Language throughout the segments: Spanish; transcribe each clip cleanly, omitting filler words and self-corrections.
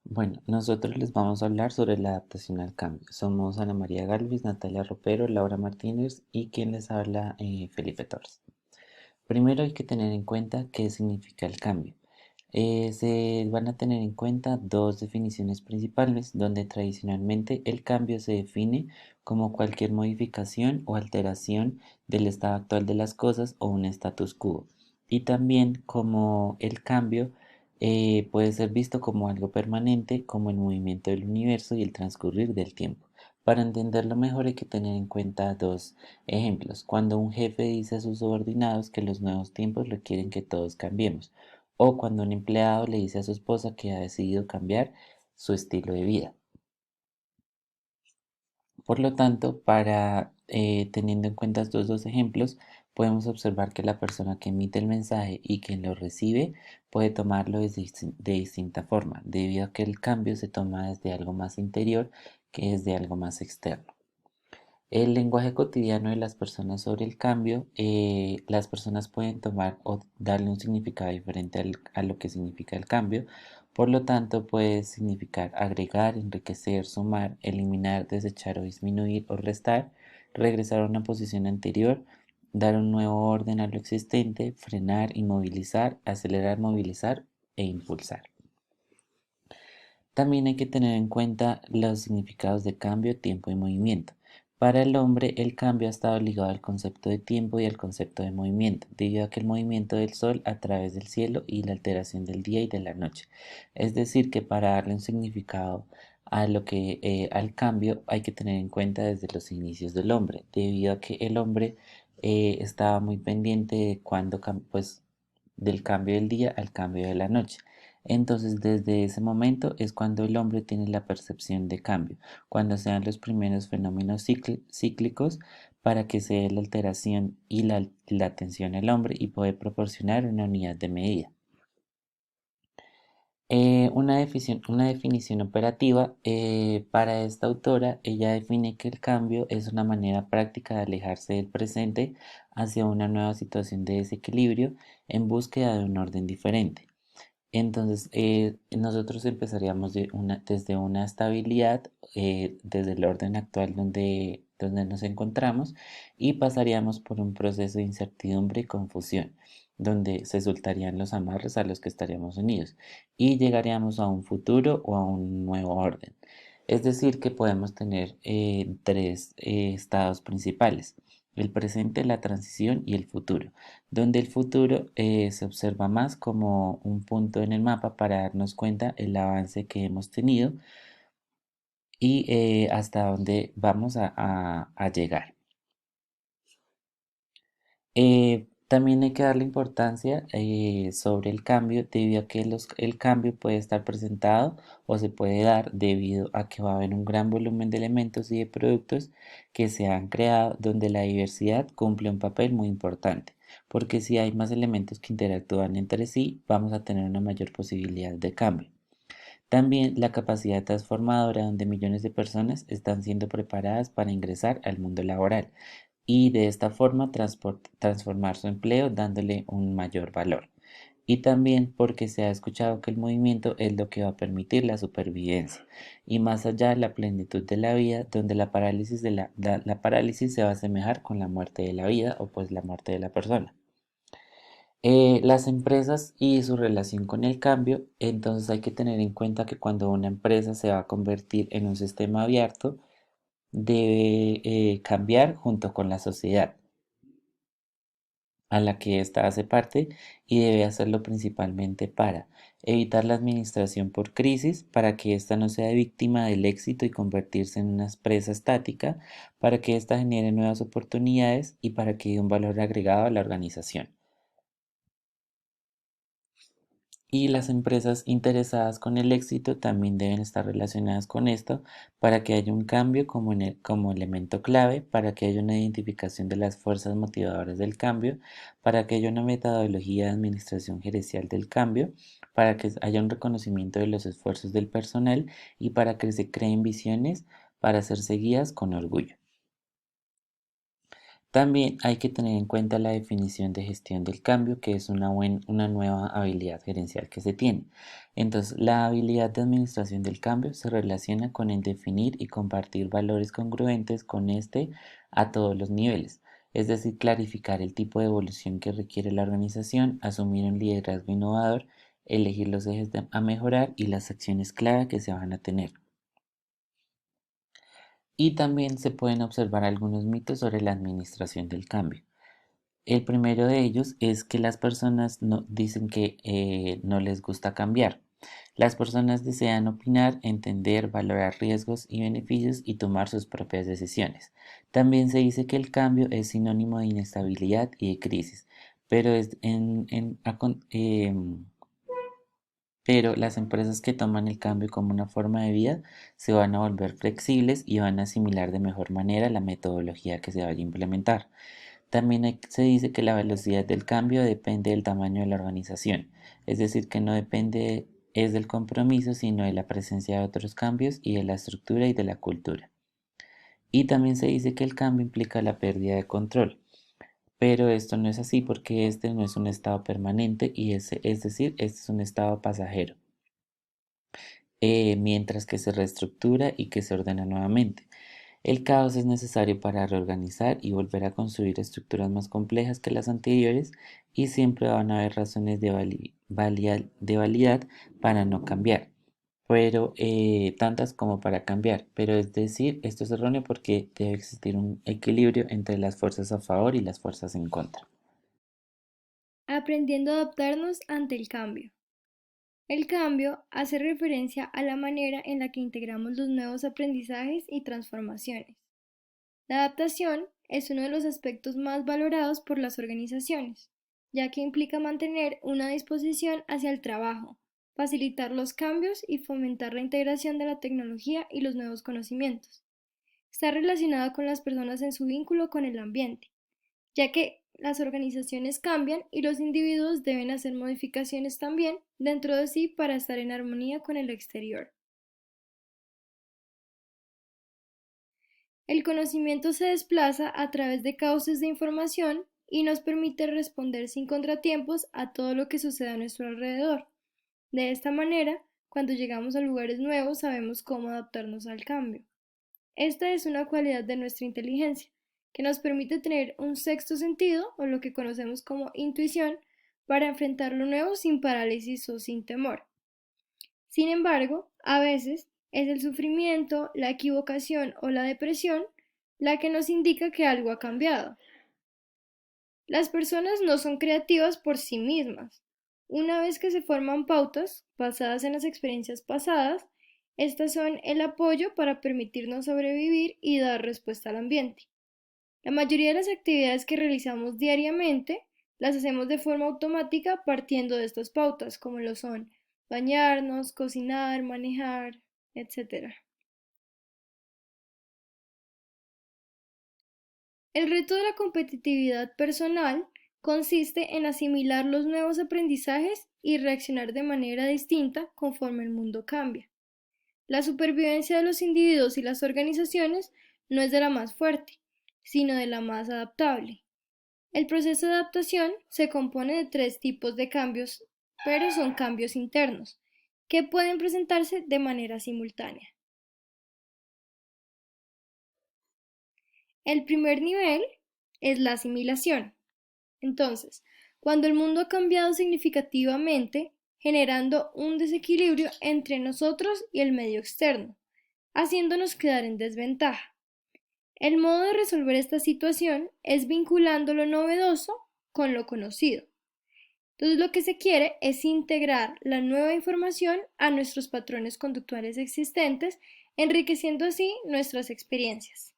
Bueno, nosotros les vamos a hablar sobre la adaptación al cambio. Somos Ana María Galvis, Natalia Ropero, Laura Martínez y quien les habla, Felipe Torres. Primero hay que tener en cuenta qué significa el cambio. Se van a tener en cuenta dos definiciones principales, donde tradicionalmente el cambio se define como cualquier modificación o alteración del estado actual de las cosas o un status quo, y también como el cambio puede ser visto como algo permanente, como el movimiento del universo y el transcurrir del tiempo. Para entenderlo mejor hay que tener en cuenta dos ejemplos. Cuando un jefe dice a sus subordinados que los nuevos tiempos requieren que todos cambiemos, o cuando un empleado le dice a su esposa que ha decidido cambiar su estilo de vida. Por lo tanto, teniendo en cuenta estos dos ejemplos, podemos observar que la persona que emite el mensaje y quien lo recibe puede tomarlo de distinta forma, debido a que el cambio se toma desde algo más interior que desde algo más externo. El lenguaje cotidiano de las personas sobre el cambio, las personas pueden tomar o darle un significado diferente a lo que significa el cambio. Por lo tanto, puede significar agregar, enriquecer, sumar, eliminar, desechar o disminuir o restar, regresar a una posición anterior, dar un nuevo orden a lo existente, frenar, inmovilizar, acelerar, movilizar e impulsar. También hay que tener en cuenta los significados de cambio, tiempo y movimiento. Para el hombre, el cambio ha estado ligado al concepto de tiempo y al concepto de movimiento, debido a que el movimiento del sol a través del cielo y la alteración del día y de la noche. Es decir, que para darle un significado al cambio hay que tener en cuenta desde los inicios del hombre, debido a que el hombre estaba muy pendiente de pues, del cambio del día al cambio de la noche. Entonces, desde ese momento es cuando el hombre tiene la percepción de cambio, cuando se dan los primeros fenómenos cíclicos para que se dé la alteración y la atención al hombre y poder proporcionar una unidad de medida. Una definición operativa para esta autora, ella define que el cambio es una manera práctica de alejarse del presente hacia una nueva situación de desequilibrio en búsqueda de un orden diferente. Entonces, nosotros empezaríamos desde una estabilidad, desde el orden actual donde nos encontramos, y pasaríamos por un proceso de incertidumbre y confusión, donde se soltarían los amarres a los que estaríamos unidos, y llegaríamos a un futuro o a un nuevo orden. Es decir, que podemos tener tres estados principales: el presente, la transición y el futuro, donde el futuro se observa más como un punto en el mapa para darnos cuenta el avance que hemos tenido y hasta dónde vamos a llegar. También hay que darle importancia sobre el cambio, debido a que el cambio puede estar presentado o se puede dar debido a que va a haber un gran volumen de elementos y de productos que se han creado, donde la diversidad cumple un papel muy importante, porque si hay más elementos que interactúan entre sí, vamos a tener una mayor posibilidad de cambio. También la capacidad transformadora, donde millones de personas están siendo preparadas para ingresar al mundo laboral y de esta forma transformar su empleo dándole un mayor valor. Y también porque se ha escuchado que el movimiento es lo que va a permitir la supervivencia y más allá la plenitud de la vida, donde la parálisis se va a asemejar con la muerte de la vida o pues la muerte de la persona. Las empresas y su relación con el cambio, entonces hay que tener en cuenta que cuando una empresa se va a convertir en un sistema abierto, debe cambiar junto con la sociedad a la que ésta hace parte, y debe hacerlo principalmente para evitar la administración por crisis, para que ésta no sea víctima del éxito y convertirse en una presa estática, para que ésta genere nuevas oportunidades y para que dé un valor agregado a la organización. Y las empresas interesadas con el éxito también deben estar relacionadas con esto para que haya un cambio como elemento clave, para que haya una identificación de las fuerzas motivadoras del cambio, para que haya una metodología de administración gerencial del cambio, para que haya un reconocimiento de los esfuerzos del personal y para que se creen visiones para ser seguidas con orgullo. También hay que tener en cuenta la definición de gestión del cambio, que es una nueva habilidad gerencial que se tiene. Entonces, la habilidad de administración del cambio se relaciona con el definir y compartir valores congruentes con este a todos los niveles, es decir, clarificar el tipo de evolución que requiere la organización, asumir un liderazgo innovador, elegir los ejes a mejorar y las acciones clave que se van a tener. Y también se pueden observar algunos mitos sobre la administración del cambio. El primero de ellos es que las personas no, dicen que no les gusta cambiar. Las personas desean opinar, entender, valorar riesgos y beneficios y tomar sus propias decisiones. También se dice que el cambio es sinónimo de inestabilidad y de crisis, pero, pero las empresas que toman el cambio como una forma de vida se van a volver flexibles y van a asimilar de mejor manera la metodología que se vaya a implementar. También se dice que la velocidad del cambio depende del tamaño de la organización, es decir, que no depende es del compromiso, sino de la presencia de otros cambios y de la estructura y de la cultura. Y también se dice que el cambio implica la pérdida de control, pero esto no es así porque este no es un estado permanente y es decir, este es un estado pasajero, mientras que se reestructura y que se ordena nuevamente. El caos es necesario para reorganizar y volver a construir estructuras más complejas que las anteriores y siempre van a haber razones de validad para no cambiar, pero tantas como para cambiar. Pero es decir, esto es erróneo porque debe existir un equilibrio entre las fuerzas a favor y las fuerzas en contra. Aprendiendo a adaptarnos ante el cambio. El cambio hace referencia a la manera en la que integramos los nuevos aprendizajes y transformaciones. La adaptación es uno de los aspectos más valorados por las organizaciones, ya que implica mantener una disposición hacia el trabajo, facilitar los cambios y fomentar la integración de la tecnología y los nuevos conocimientos. Está relacionado con las personas en su vínculo con el ambiente, ya que las organizaciones cambian y los individuos deben hacer modificaciones también dentro de sí para estar en armonía con el exterior. El conocimiento se desplaza a través de cauces de información y nos permite responder sin contratiempos a todo lo que sucede a nuestro alrededor. De esta manera, cuando llegamos a lugares nuevos sabemos cómo adaptarnos al cambio. Esta es una cualidad de nuestra inteligencia, que nos permite tener un sexto sentido o lo que conocemos como intuición para enfrentar lo nuevo sin parálisis o sin temor. Sin embargo, a veces es el sufrimiento, la equivocación o la depresión la que nos indica que algo ha cambiado. Las personas no son creativas por sí mismas. Una vez que se forman pautas basadas en las experiencias pasadas, estas son el apoyo para permitirnos sobrevivir y dar respuesta al ambiente. La mayoría de las actividades que realizamos diariamente las hacemos de forma automática partiendo de estas pautas, como lo son bañarnos, cocinar, manejar, etc. El reto de la competitividad personal consiste en asimilar los nuevos aprendizajes y reaccionar de manera distinta conforme el mundo cambia. La supervivencia de los individuos y las organizaciones no es de la más fuerte, sino de la más adaptable. El proceso de adaptación se compone de tres tipos de cambios, pero son cambios internos, que pueden presentarse de manera simultánea. El primer nivel es la asimilación. Entonces, cuando el mundo ha cambiado significativamente, generando un desequilibrio entre nosotros y el medio externo, haciéndonos quedar en desventaja. El modo de resolver esta situación es vinculando lo novedoso con lo conocido. Entonces lo que se quiere es integrar la nueva información a nuestros patrones conductuales existentes, enriqueciendo así nuestras experiencias.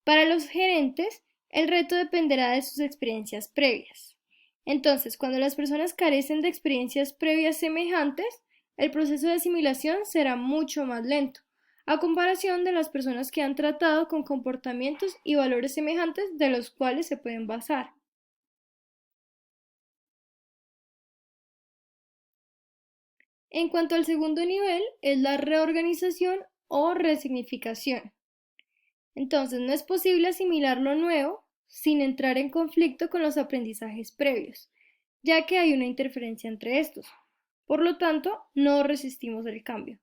Para los gerentes, el reto dependerá de sus experiencias previas. Entonces, cuando las personas carecen de experiencias previas semejantes, el proceso de asimilación será mucho más lento, a comparación de las personas que han tratado con comportamientos y valores semejantes de los cuales se pueden basar. En cuanto al segundo nivel, es la reorganización o resignificación. Entonces, no es posible asimilar lo nuevo sin entrar en conflicto con los aprendizajes previos, ya que hay una interferencia entre estos. Por lo tanto, no resistimos el cambio.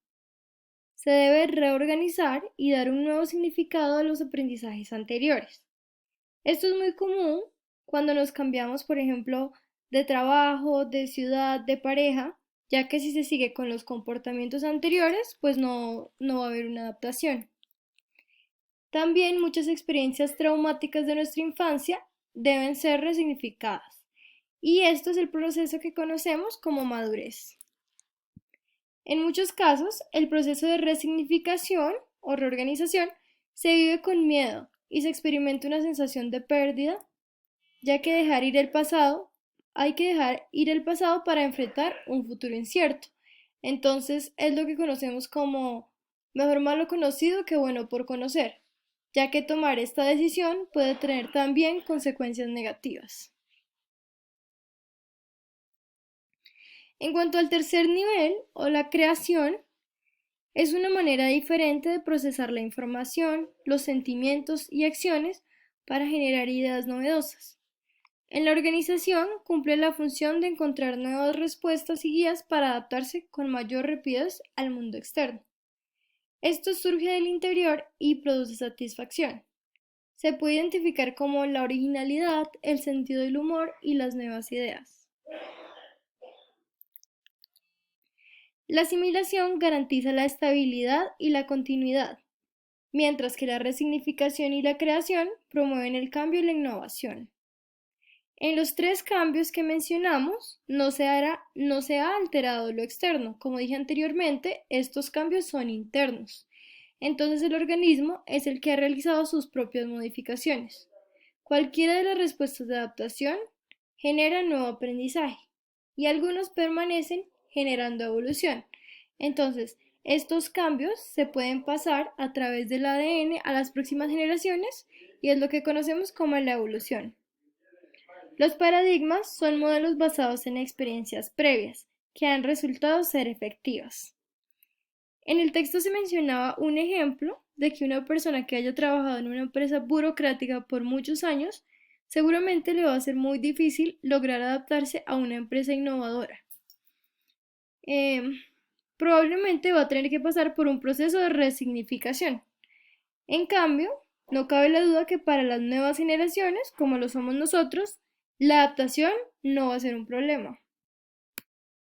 Se debe reorganizar y dar un nuevo significado a los aprendizajes anteriores. Esto es muy común cuando nos cambiamos, por ejemplo, de trabajo, de ciudad, de pareja, ya que si se sigue con los comportamientos anteriores, pues no va a haber una adaptación. También muchas experiencias traumáticas de nuestra infancia deben ser resignificadas. Y esto es el proceso que conocemos como madurez. En muchos casos, el proceso de resignificación o reorganización se vive con miedo y se experimenta una sensación de pérdida, ya que hay que dejar ir el pasado para enfrentar un futuro incierto. Entonces, es lo que conocemos como mejor malo conocido que bueno por conocer, ya que tomar esta decisión puede tener también consecuencias negativas. En cuanto al tercer nivel o la creación, es una manera diferente de procesar la información, los sentimientos y acciones para generar ideas novedosas. En la organización cumple la función de encontrar nuevas respuestas y guías para adaptarse con mayor rapidez al mundo externo. Esto surge del interior y produce satisfacción. Se puede identificar como la originalidad, el sentido del humor y las nuevas ideas. La asimilación garantiza la estabilidad y la continuidad, mientras que la resignificación y la creación promueven el cambio y la innovación. En los tres cambios que mencionamos, no se ha alterado lo externo. Como dije anteriormente, estos cambios son internos. Entonces el organismo es el que ha realizado sus propias modificaciones. Cualquiera de las respuestas de adaptación genera nuevo aprendizaje y algunos permanecen generando evolución. Entonces, estos cambios se pueden pasar a través del ADN a las próximas generaciones y es lo que conocemos como la evolución. Los paradigmas son modelos basados en experiencias previas, que han resultado ser efectivas. En el texto se mencionaba un ejemplo de que una persona que haya trabajado en una empresa burocrática por muchos años, seguramente le va a ser muy difícil lograr adaptarse a una empresa innovadora. Probablemente va a tener que pasar por un proceso de resignificación. En cambio, no cabe la duda que para las nuevas generaciones, como lo somos nosotros, la adaptación no va a ser un problema.